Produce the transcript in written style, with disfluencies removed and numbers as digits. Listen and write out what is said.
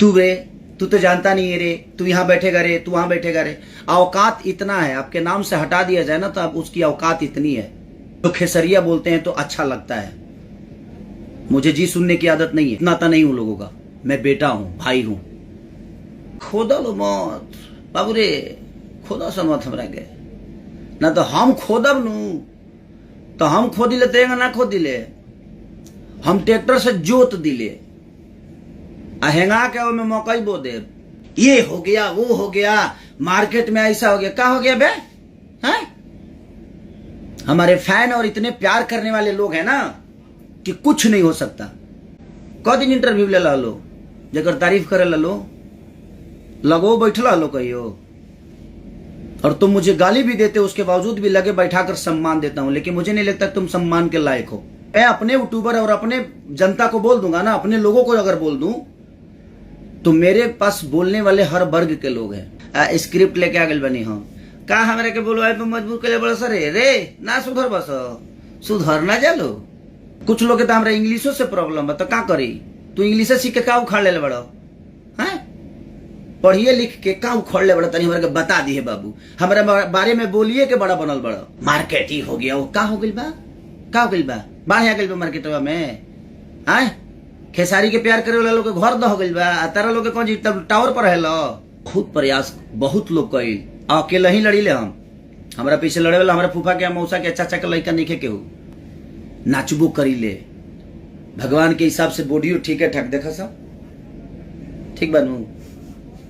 तू रे, तू तो जानता नहीं है रे, तू यहाँ बैठेगा रे, तू वहां बैठेगा रे। औकात इतना है, आपके नाम से हटा दिया जाए ना तो अब उसकी औकात इतनी है। तो खेसरिया बोलते हैं तो अच्छा लगता है। मुझे जी सुनने की आदत नहीं है, नाता नहीं हूं लोगों का। मैं बेटा हूं, भाई हूं। खोदा लो मत बाबू रे, खोदा सा मत हमरा के ना, तो हम खोदब नू तो हम खोदिले तेगा ना खोदिले, हम ट्रैक्टर से जोत दिले आ हेंगा के में मकई बो दे। ये हो गया, वो हो गया, मार्केट में ऐसा हो गया, क्या हो गया बे? हैं? हमारे फैन और इतने प्यार करने वाले लोग हैं ना कि कुछ नहीं हो सकता। क दिन इंटरव्यू ले ला लो, जगर तारीफ करे ला लो, लगो बैठला लो कहियो। और तुम मुझे गाली भी देते हो, उसके बावजूद भी लगे बैठाकर सम्मान देता हूं, लेकिन मुझे नहीं लगता तुम सम्मान के लायक हो। मैं अपने यूट्यूबर और अपने जनता को बोल दूंगा ना, अपने लोगों को अगर बोल दूं तो मेरे पास बोलने वाले हर वर्ग के लोग हैं। स्क्रिप्ट लेके आ गए बनी हो का हमारे के बोलवाए पे मजबूर के लिए बड़ा सर रे ना सुधर, बस सुधर ना जालो। कुछ लोग के तो हमारा इंग्लिशो से प्रॉब्लम है, तो का करी? तू इंग्लिश सीख के का उखाड़ ले बड़ा है? पढ़िए लिख के का उखाड़ ले बड़ा? तनी हमारे के बता दी है बाबू, हमारे बारे में बोलिए के बड़ा बनल बड़ा। मार्केट ही हो गया, वो का हो गइल बा? का हो गइल बा? बाढ़ आ गइल बा मार्केटवा में। आए खेसारी के प्यार करे वाला लोग के घर द हो गइल बा, तारा लोग के कौन जी तब टावर पर है लो। बहुत प्रयास बहुत लोग कइल, अकेले ही लड़ी ले हम। हमारा पीछे लड़े वाला हमारे फूफा के, मौसा के, चाचा के लड़का नहीं के हो। नाचबो करी ले, भगवान के हिसाब से बॉडी ठीक है ठाक देखा सब ठीक बनू।